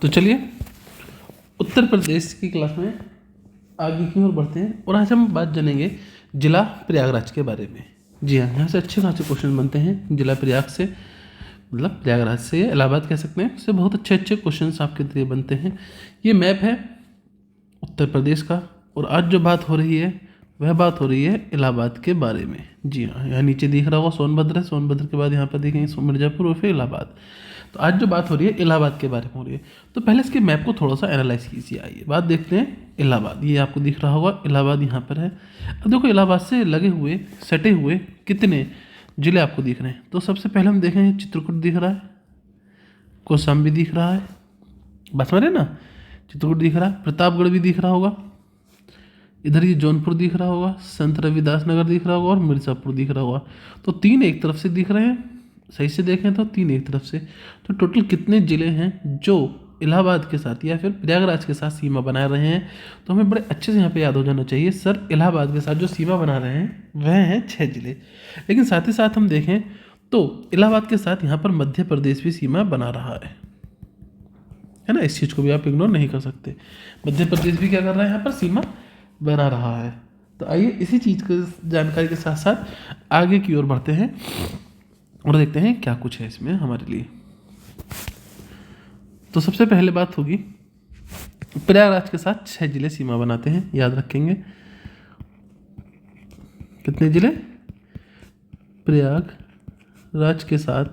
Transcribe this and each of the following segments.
तो चलिए उत्तर प्रदेश की क्लास में आगे की ओर बढ़ते हैं और आज हम बात जानेंगे जिला प्रयागराज के बारे में। जी हाँ, यहाँ से अच्छे खासे क्वेश्चन बनते हैं जिला प्रयाग से, मतलब प्रयागराज से, इलाहाबाद कह सकते हैं, इससे बहुत अच्छे अच्छे क्वेश्चंस आपके लिए बनते हैं। ये मैप है उत्तर प्रदेश का और आज जो बात हो रही है वह बात हो रही है इलाहाबाद के बारे में। जी हाँ, यहाँ नीचे दिख रहा होगा सोनभद्र है, सोनभद्र के बाद यहाँ पर देखेंगे मिर्ज़ापुर और फिर इलाहाबाद। तो आज जो बात हो रही है इलाहाबाद के बारे में हो रही है। तो पहले इसके मैप को थोड़ा सा एनालाइज कीजिए। आइए बात देखते हैं इलाहाबाद। ये आपको दिख रहा होगा इलाहाबाद यहाँ पर है। अब देखो इलाहाबाद से लगे हुए सटे हुए कितने जिले आपको दिख रहे हैं। तो सबसे पहले हम देखेंगे चित्रकूट दिख रहा है, कौशाम्बी दिख रहा है, बस समझ रहे ना, चित्रकूट दिख रहा है, प्रतापगढ़ भी दिख रहा होगा, इधर ये जौनपुर दिख रहा होगा, संत रविदास नगर दिख रहा होगा और मिर्ज़ापुर दिख रहा होगा। तो तीन एक तरफ से दिख रहे हैं, सही से देखें तो तीन एक तरफ से। तो टोटल कितने ज़िले हैं जो इलाहाबाद के साथ या फिर प्रयागराज के साथ सीमा बना रहे हैं। तो हमें बड़े अच्छे से यहाँ पे याद हो जाना चाहिए, सर इलाहाबाद के साथ जो सीमा बना रहे हैं वह हैं 6 जिले। लेकिन साथ ही साथ हम देखें तो इलाहाबाद के साथ यहाँ पर मध्य प्रदेश भी सीमा बना रहा है ना। इस चीज़ को भी आप इग्नोर नहीं कर सकते। मध्य प्रदेश भी क्या कर रहा है, यहाँ पर सीमा बना रहा है। तो आइए इसी चीज़ को जानकारी के साथ साथ आगे की ओर बढ़ते हैं और देखते हैं क्या कुछ है इसमें हमारे लिए। तो सबसे पहले बात होगी प्रयागराज के साथ 6 जिले सीमा बनाते हैं, याद रखेंगे। कितने जिले? प्रयागराज के साथ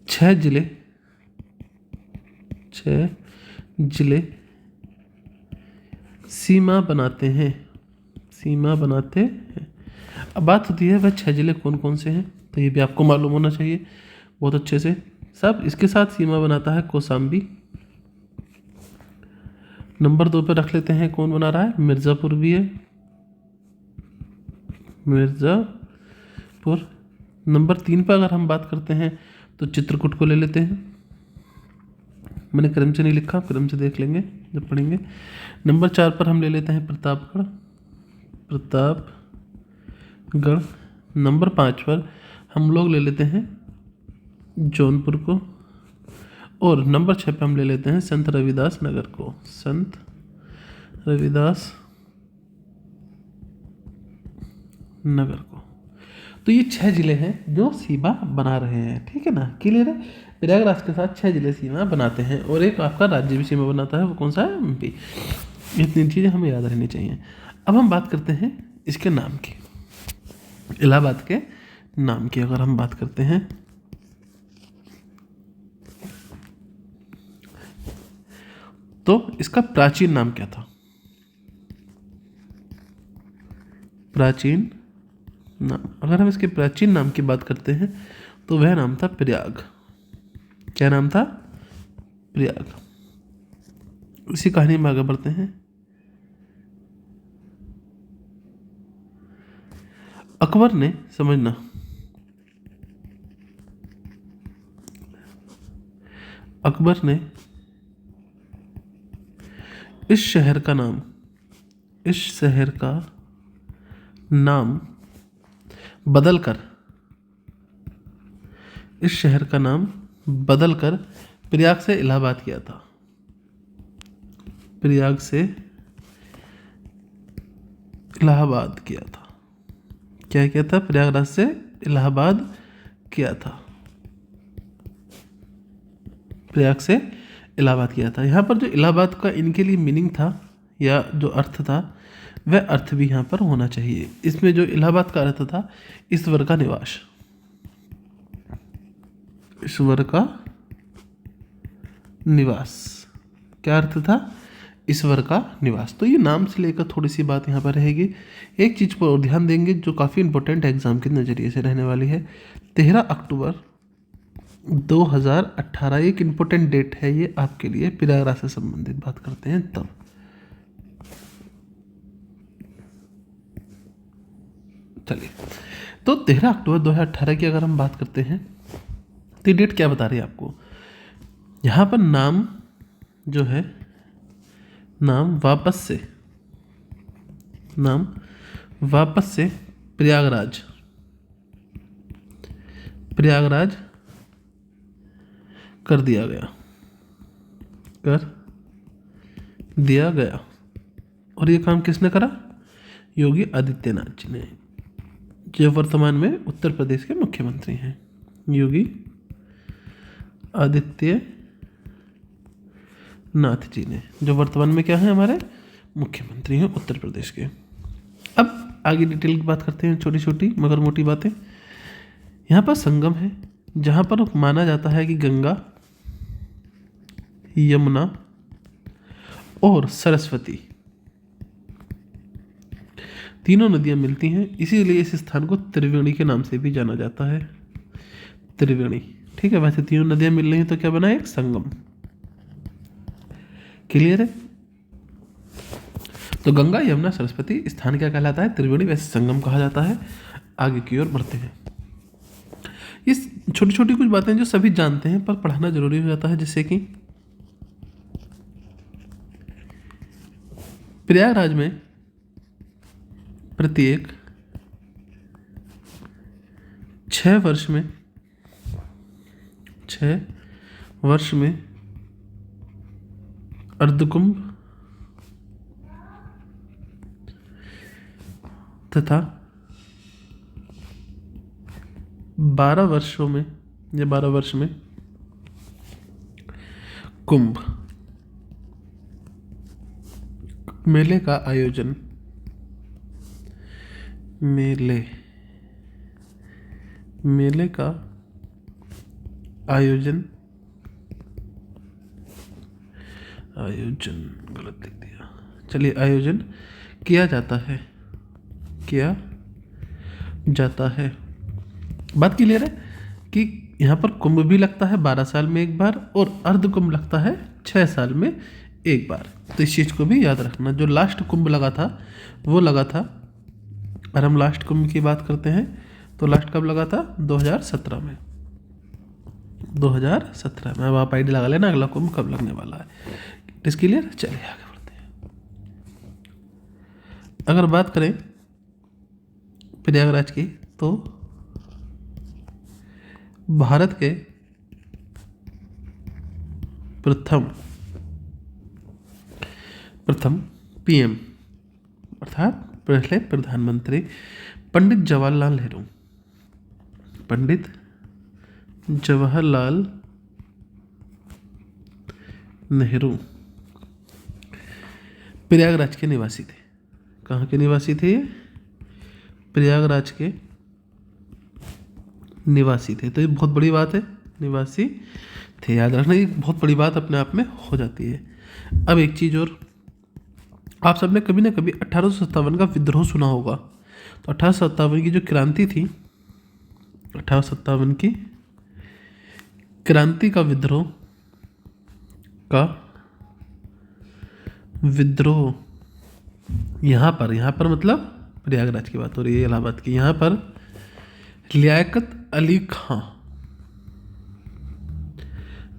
6 जिले, 6 जिले सीमा बनाते हैं, सीमा बनाते हैं। अब बात होती है वह 6 जिले कौन कौन से हैं। तो ये भी आपको मालूम होना चाहिए बहुत अच्छे से। सब इसके साथ सीमा बनाता है कौशाम्बी। नंबर 2 पे रख लेते हैं, कौन बना रहा है? मिर्ज़ापुर भी है, मिर्ज़ापुर। नंबर 3 पर अगर हम बात करते हैं तो चित्रकूट को ले लेते हैं। मैंने क्रम से नहीं लिखा, क्रम से देख लेंगे जब पढ़ेंगे। नंबर 4 पर हम ले लेते हैं प्रतापगढ़, प्रतापगढ़। नंबर 5 पर हम लोग ले लेते हैं जौनपुर को और नंबर 6 पे हम ले लेते हैं संत रविदास नगर को, संत रविदास नगर को। तो ये 6 जिले हैं जो सीमा बना रहे हैं, ठीक है ना, क्लियर है। प्रयागराज के साथ 6 जिले सीमा बनाते हैं और एक आपका राज्य भी सीमा बनाता है, वो कौन सा है? एमपी। ये 3 चीज़ें हमें याद रहनी चाहिए। अब हम बात करते हैं इसके नाम की, इलाहाबाद के नाम की अगर हम बात करते हैं तो इसका प्राचीन नाम क्या था? प्राचीन नाम, अगर हम इसके प्राचीन नाम की बात करते हैं तो वह नाम था प्रयाग। क्या नाम था? प्रयाग। इसी कहानी में आगे बढ़ते हैं। अकबर ने, समझना, अकबर ने इस शहर का नाम, इस शहर का नाम बदलकर, इस शहर का नाम बदलकर प्रयाग से इलाहाबाद किया था। प्रयाग से इलाहाबाद किया था। क्या किया था? प्रयागराज से इलाहाबाद किया था, प्रयाग से इलाहाबाद किया था। यहाँ पर जो इलाहाबाद का इनके लिए मीनिंग था या जो अर्थ था वह अर्थ भी यहाँ पर होना चाहिए। इसमें जो इलाहाबाद का अर्थ था ईश्वर का निवास, ईश्वर का निवास। क्या अर्थ था? ईश्वर का निवास। तो ये नाम से लेकर थोड़ी सी बात यहाँ पर रहेगी। एक चीज़ पर और ध्यान देंगे जो काफ़ी इंपॉर्टेंट एग्जाम के नज़रिए से रहने वाली है। 13 अक्टूबर 2018 एक इम्पोर्टेंट डेट है ये आपके लिए, प्रयागराज से संबंधित बात करते हैं तब। चलिए, तो 13 अक्टूबर 2018 की अगर हम बात करते हैं तो ये डेट क्या बता रही है आपको? यहाँ पर नाम जो है, नाम वापस से प्रयागराज कर दिया गया, कर दिया गया। और ये काम किसने करा? योगी आदित्यनाथ जी ने, जो वर्तमान में उत्तर प्रदेश के मुख्यमंत्री हैं। योगी आदित्यनाथ जी ने, जो वर्तमान में क्या है, हमारे मुख्यमंत्री हैं उत्तर प्रदेश के। अब आगे डिटेल की बात करते हैं, छोटी छोटी मगर मोटी बातें। यहाँ पर संगम है, जहाँ पर माना जाता है कि गंगा, यमुना और सरस्वती तीनों नदियाँ मिलती हैं, इसीलिए इस स्थान को त्रिवेणी के नाम से भी जाना जाता है। त्रिवेणी, ठीक है। वैसे तीनों नदियाँ मिल रही हैं तो क्या बना, एक संगम। क्लियर है? तो गंगा, यमुना, सरस्वती स्थान क्या कहलाता है? त्रिवेणी, वैसे संगम कहा जाता है। आगे की ओर बढ़ते हैं। ये छोटी छोटी कुछ बातें जो सभी जानते हैं पर पढ़ना जरूरी हो जाता है, जैसे कि प्रयागराज में प्रत्येक 6 वर्ष में अर्धकुंभ तथा 12 वर्ष में कुंभ मेले का आयोजन, मेले का आयोजन गलत लिख दिया, चलिए, आयोजन किया जाता है। बात क्लियर है कि यहाँ पर कुंभ भी लगता है 12 साल में एक बार, और अर्ध कुंभ लगता है 6 साल में एक बार। तो इस चीज़ को भी याद रखना। जो लास्ट कुंभ लगा था वो लगा था, और हम लास्ट कुंभ की बात करते हैं तो लास्ट कब लगा था? 2017 में। 2017 में। अब आप आइडिया लगा लेना अगला कुंभ कब लगने वाला है। It clear? चलिए आगे बढ़ते हैं। अगर बात करें प्रयागराज की, तो भारत के प्रथम पीएम अर्थात पहले प्रधानमंत्री पंडित जवाहरलाल नेहरू प्रयागराज के निवासी थे। कहाँ के निवासी थे? प्रयागराज के निवासी थे। तो ये बहुत बड़ी बात है, निवासी थे, याद रखना, ये बहुत बड़ी बात अपने आप में हो जाती है। अब एक चीज़ और, आप सबने कभी ना कभी 1857 का विद्रोह सुना होगा। तो 1857 की जो क्रांति थी, 1857 की क्रांति का विद्रोह यहाँ पर मतलब प्रयागराज की बात हो रही है, इलाहाबाद की। यहाँ पर लियाकत अली खां,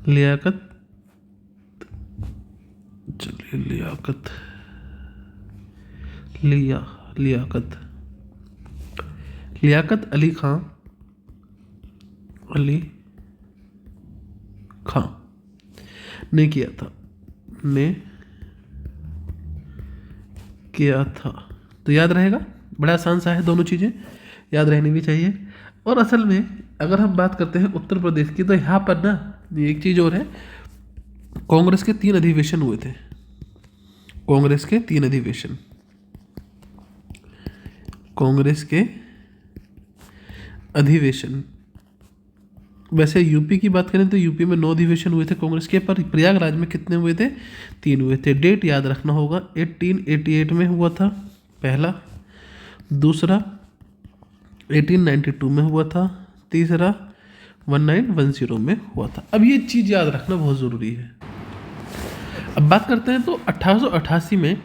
लियाकत अली खां ने किया था। तो याद रहेगा, बड़ा आसान सा है, दोनों चीज़ें याद रहनी भी चाहिए। और असल में अगर हम बात करते हैं उत्तर प्रदेश की, तो यहाँ पर ना एक चीज़ और है, कांग्रेस के 3 अधिवेशन हुए थे। कांग्रेस के अधिवेशन। वैसे यूपी की बात करें तो यूपी में 9 अधिवेशन हुए थे कांग्रेस के, पर प्रयागराज में कितने हुए थे? 3 हुए थे। डेट याद रखना होगा, 1888 में हुआ था पहला, दूसरा 1892 में हुआ था, तीसरा 1910 में हुआ था। अब ये चीज़ याद रखना बहुत ज़रूरी है। अब बात करते हैं तो 1888 में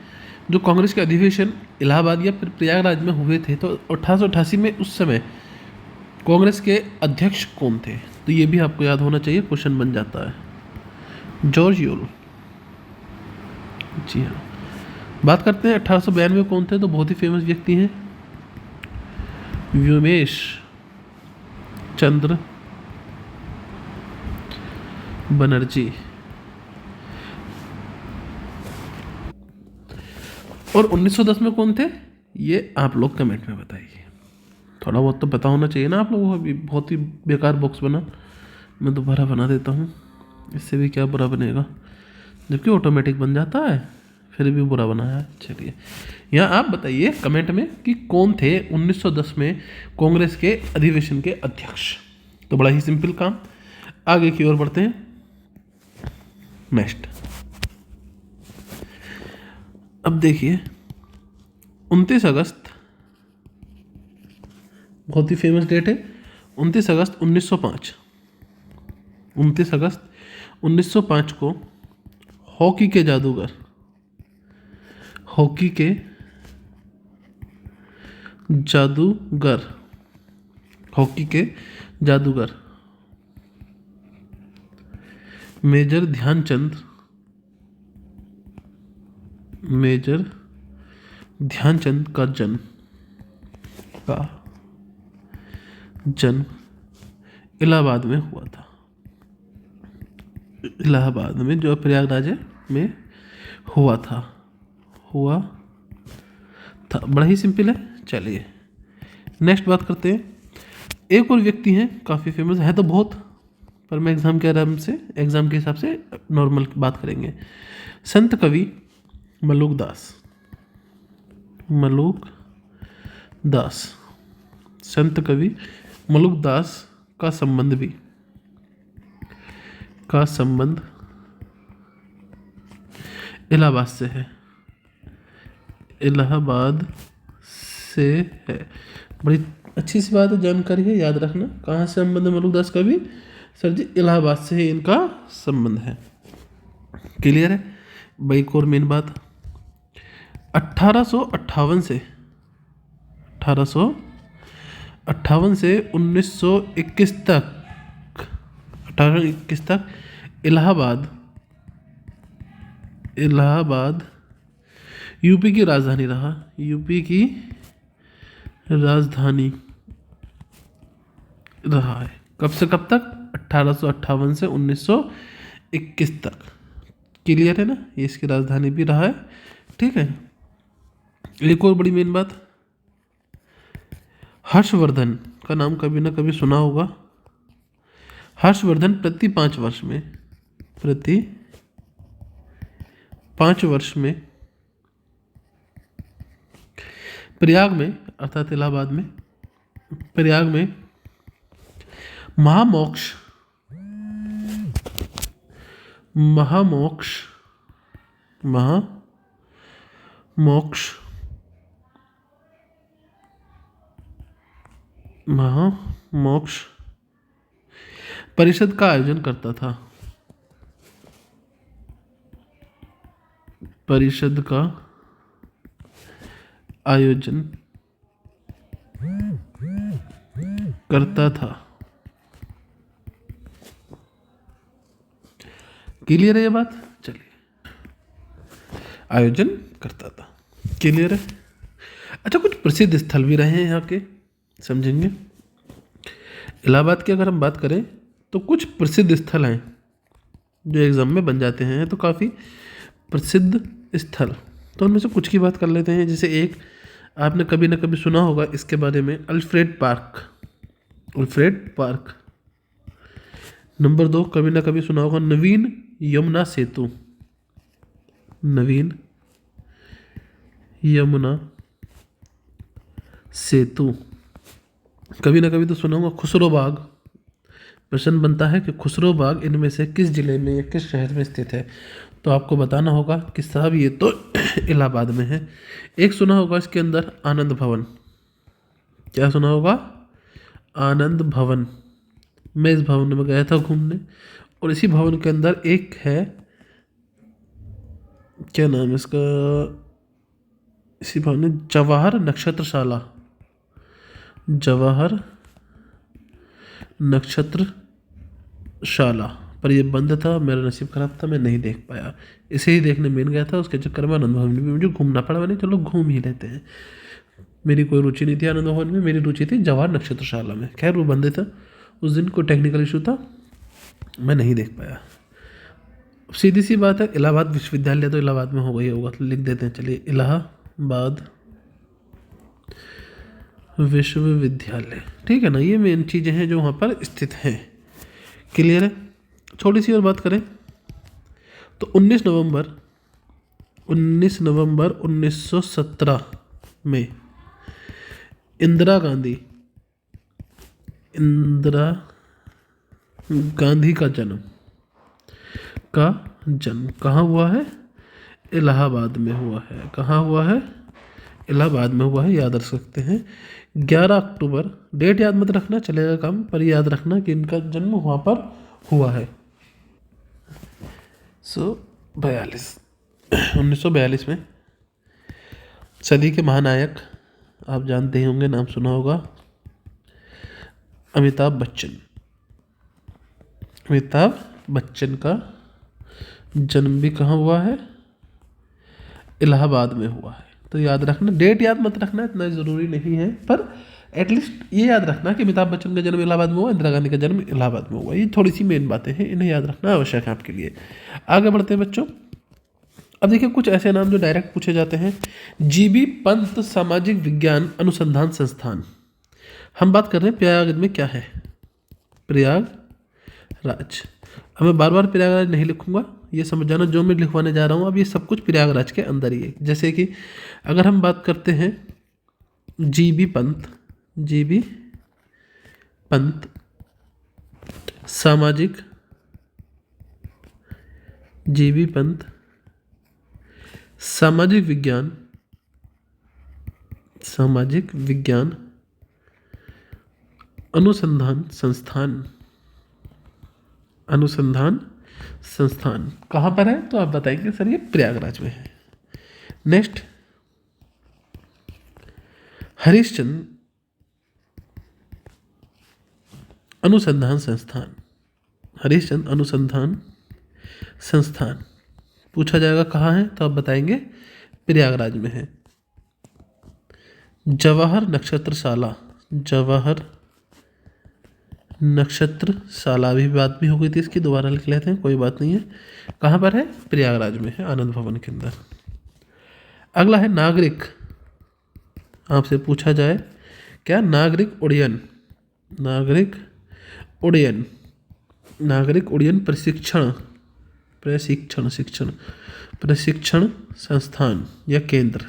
जो कांग्रेस के अधिवेशन इलाहाबाद या फिर प्रयागराज में हुए थे, तो 1888 में उस समय कांग्रेस के अध्यक्ष कौन थे? तो ये भी आपको याद होना चाहिए, क्वेश्चन बन जाता है। जॉर्ज यूल, जी हाँ। बात करते हैं 1892 में कौन थे? तो बहुत ही फेमस व्यक्ति हैं, व्योमेश चंद्र बनर्जी। और 1910 में कौन थे, ये आप लोग कमेंट में बताइए। थोड़ा बहुत तो पता होना चाहिए ना आप लोगों को। अभी बहुत ही बेकार बॉक्स बना, मैं दोबारा बना देता हूँ। इससे भी क्या बुरा बनेगा, जबकि ऑटोमेटिक बन जाता है, फिर भी बुरा बनाया है। चलिए, यहाँ आप बताइए कमेंट में कि कौन थे 1910 में कांग्रेस के अधिवेशन के अध्यक्ष। तो बड़ा ही सिंपल काम, आगे की ओर बढ़ते हैं। नेक्स्ट, अब देखिए 29 अगस्त, बहुत ही फेमस डेट है 29 अगस्त 1905। 29 अगस्त 1905 को हॉकी के जादूगर, हॉकी के जादूगर, हॉकी के जादूगर मेजर ध्यानचंद, मेजर ध्यानचंद का जन्म इलाहाबाद में हुआ था। इलाहाबाद में, जो प्रयागराज में हुआ था, बड़ा ही सिंपल है। चलिए नेक्स्ट बात करते हैं। एक और व्यक्ति हैं, काफ़ी फेमस है तो बहुत, पर मैं एग्ज़ाम के हिसाब से नॉर्मल बात करेंगे। संत कवि मलुक दास, संत कवि मलुक दास का संबंध इलाहाबाद से है, इलाहाबाद से है। बड़ी अच्छी सी बात है, जानकारी है, याद रखना। कहाँ से संबंध है मलुक दास का भी, सर जी इलाहाबाद से ही इनका संबंध है। क्लियर है भाई। एक और मेन बात, 1858 से 1921 तक, 1821 तक इलाहाबाद यूपी की राजधानी रहा, यूपी की राजधानी रहा है। कब से कब तक, 1858 से 1921 तक। क्लियर है ना, ये इसकी राजधानी भी रहा है। ठीक है, एक और बड़ी मेन बात, हर्षवर्धन का नाम कभी ना कभी सुना होगा। हर्षवर्धन प्रति 5 वर्ष में प्रयाग में, अर्थात इलाहाबाद में, प्रयाग में महामोक्ष परिषद का आयोजन करता था। परिषद का आयोजन करता था। क्लियर है ये बात। चलिए, आयोजन करता था। क्लियर है। अच्छा, कुछ प्रसिद्ध स्थल भी रहे हैं यहाँ के, समझेंगे। इलाहाबाद की अगर हम बात करें तो कुछ प्रसिद्ध स्थल हैं जो एग्जाम में बन जाते हैं, तो काफ़ी प्रसिद्ध स्थल, तो उनमें से कुछ की बात कर लेते हैं। जैसे एक आपने कभी ना कभी सुना होगा इसके बारे में, अल्फ्रेड पार्क। नंबर 2, कभी ना कभी सुना होगा नवीन यमुना सेतु। कभी ना कभी तो सुना होगा खुसरो बाग। प्रश्न बनता है कि खुसरो बाग इनमें से किस जिले में या किस शहर में स्थित है, तो आपको बताना होगा कि साहब ये तो इलाहाबाद में है। एक सुना होगा इसके अंदर आनंद भवन। क्या सुना होगा? आनंद भवन। मैं इस भवन में गया था घूमने, और इसी भवन के अंदर एक है, क्या नाम है इसका, इसी भवन में जवाहर नक्षत्रशाला, पर ये बंद था। मेरा नसीब खराब था, मैं नहीं देख पाया। इसे ही देखने मेन गया था, उसके चक्कर में आनंद भवन में भी मुझे घूमना पड़ा। मैंने चलो घूम ही लेते हैं। मेरी कोई रुचि नहीं थी आनंद भवन में, मेरी रुचि थी जवाहर नक्षत्रशाला में। खैर वो बंद था, उस दिन कोई टेक्निकल इशू था, मैं नहीं देख पाया। सीधी सी बात है, इलाहाबाद विश्वविद्यालय तो इलाहाबाद में होगा ही होगा, तो लिख देते हैं। चलिए, इलाहाबाद विश्वविद्यालय, ठीक है ना। ये मेन चीज़ें हैं जो वहाँ पर स्थित हैं। क्लियर है। छोटी सी और बात करें तो 19 नवंबर 1917 में इंदिरा गांधी का जन्म कहाँ हुआ है? इलाहाबाद में हुआ है। कहाँ हुआ है? इलाहाबाद में हुआ है, याद रख सकते हैं। 11 अक्टूबर, डेट याद मत रखना, चलेगा काम, पर याद रखना कि इनका जन्म वहाँ पर हुआ है। 1942 में। सदी के महानायक आप जानते ही होंगे, नाम सुना होगा, अमिताभ बच्चन। अमिताभ बच्चन का जन्म भी कहाँ हुआ है? इलाहाबाद में हुआ है। तो याद रखना, डेट याद मत रखना, इतना ज़रूरी नहीं है, पर एटलीस्ट ये याद रखना कि अमिताभ बच्चन का जन्म इलाहाबाद में हुआ, इंदिरा गांधी का जन्म इलाहाबाद में हुआ। ये थोड़ी सी मेन बातें हैं, इन्हें याद रखना आवश्यक है आपके लिए। आगे बढ़ते हैं बच्चों। अब देखिए कुछ ऐसे नाम जो डायरेक्ट पूछे जाते हैं। जीबी पंत सामाजिक विज्ञान अनुसंधान संस्थान। हम बात कर रहे हैं प्रयागराज में क्या है? प्रयागराज। अब मैं बार बार प्रयागराज नहीं लिखूंगा, ये समझ जाना, जो मैं लिखवाने जा रहा हूँ अब ये सब कुछ प्रयागराज के अंदर ही है। जैसे कि अगर हम बात करते हैं जीबी पंत सामाजिक, जीबी पंत सामाजिक विज्ञान अनुसंधान संस्थान कहाँ पर है? तो आप बताएंगे सर ये प्रयागराज में है। नेक्स्ट, हरिश्चंद्र अनुसंधान संस्थान पूछा जाएगा कहाँ है? तो आप बताएंगे प्रयागराज में है। जवाहर नक्षत्रशाला भी बात भी हो गई थी इसकी, दोबारा लिख लेते हैं, कोई बात नहीं है। कहाँ पर है? प्रयागराज में है, आनंद भवन के अंदर। अगला है नागरिक, आपसे पूछा जाए क्या? नागरिक उड्डयन प्रशिक्षण संस्थान या केंद्र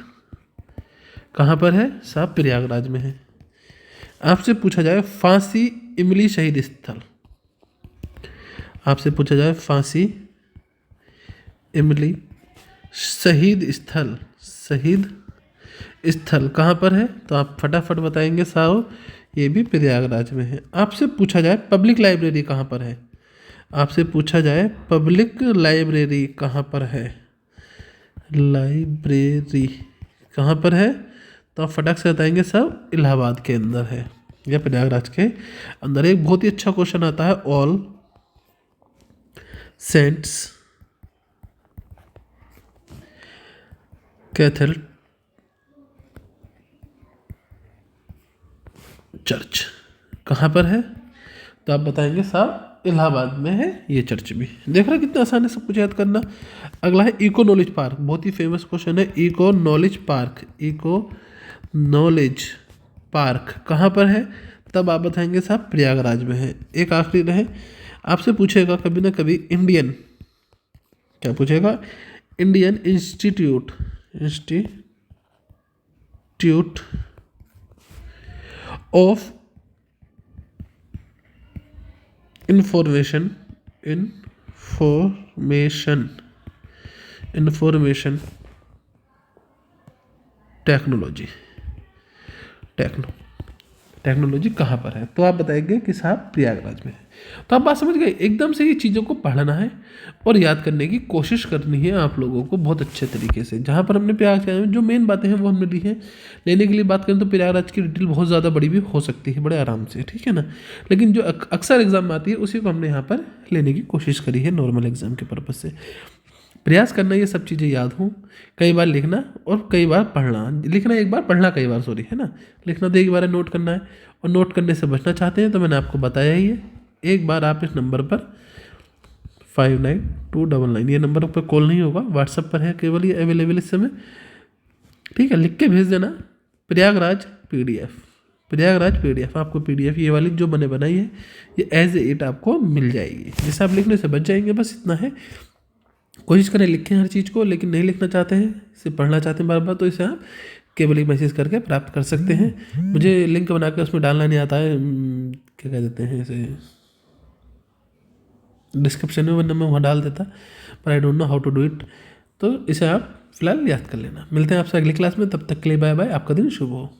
कहाँ पर है? साहब प्रयागराज में है। आपसे पूछा जाए फांसी इमली शहीद स्थल, आपसे पूछा जाए फांसी इमली शहीद स्थल कहाँ पर है? तो आप फटाफट बताएंगे साहब ये भी प्रयागराज में है। आपसे पूछा जाए पब्लिक लाइब्रेरी कहाँ पर है? आपसे पूछा जाए पब्लिक लाइब्रेरी कहाँ पर है? लाइब्रेरी कहाँ पर है? तो आप फटाक से बताएंगे सब इलाहाबाद के अंदर है या प्रयागराज के अंदर। एक बहुत ही अच्छा क्वेश्चन आता है, ऑल सेंट्स कैथल चर्च कहाँ पर है? तो आप बताएंगे साहब इलाहाबाद में है ये चर्च भी। देख रहे कितना आसान है सब कुछ याद करना। अगला है इको नॉलेज पार्क, बहुत ही फेमस क्वेश्चन है। इको नॉलेज पार्क कहाँ पर है? तब आप बताएंगे साहब प्रयागराज में है। एक आखिरी रहे, आपसे पूछेगा कभी ना कभी इंडियन, क्या पूछेगा? Indian institute of information technology कहाँ पर है? तो आप बताएंगे कि साहब प्रयागराज में है। तो आप बात समझ गए। एकदम से ये चीज़ों को पढ़ना है और याद करने की कोशिश करनी है आप लोगों को बहुत अच्छे तरीके से। जहाँ पर हमने प्रयागराज में जो मेन बातें हैं वो हमने ली हैं। लेने के लिए बात करें तो प्रयागराज की डिटेल बहुत ज़्यादा बड़ी भी हो सकती है, बड़े आराम से, ठीक है ना। लेकिन जो अक्सर एग्जाम में आती है उसी को हमने यहाँ पर लेने की कोशिश करी है नॉर्मल एग्जाम के पर्पज़ से। प्रयास करना ये सब चीज़ें याद हों, कई बार लिखना और कई बार पढ़ना। लिखना एक बार, पढ़ना कई बार, सॉरी, है ना। लिखना तो एक बार है, नोट करना है। और नोट करने से बचना चाहते हैं तो मैंने आपको बताया ही है। एक बार आप इस नंबर पर 599299। ये नंबर पर कॉल नहीं होगा, व्हाट्सएप पर है केवल ये अवेलेबल इस समय। ठीक है, लिख के भेज देना प्रयागराज PDF। प्रयागराज PDF आपको PDF ये वाली जो मैंने बनाई है ये एज इट आपको मिल जाएगी। जैसे आप लिखने से बच जाएंगे, बस इतना है। कोशिश करें लिखें हर चीज़ को, लेकिन नहीं लिखना चाहते हैं, सिर्फ पढ़ना चाहते हैं बार बार, तो इसे आप केवल एक मैसेज करके प्राप्त कर सकते हैं। मुझे लिंक बना के उसमें डालना नहीं आता है, क्या कह देते हैं इसे, डिस्क्रिप्शन में, वरना मैं वहाँ डाल देता, पर I don't know how to do it. तो इसे आप फिलहाल याद कर लेना। मिलते हैं आपसे अगली क्लास में, तब तक के लिए बाय बाय। आपका दिन शुभ हो।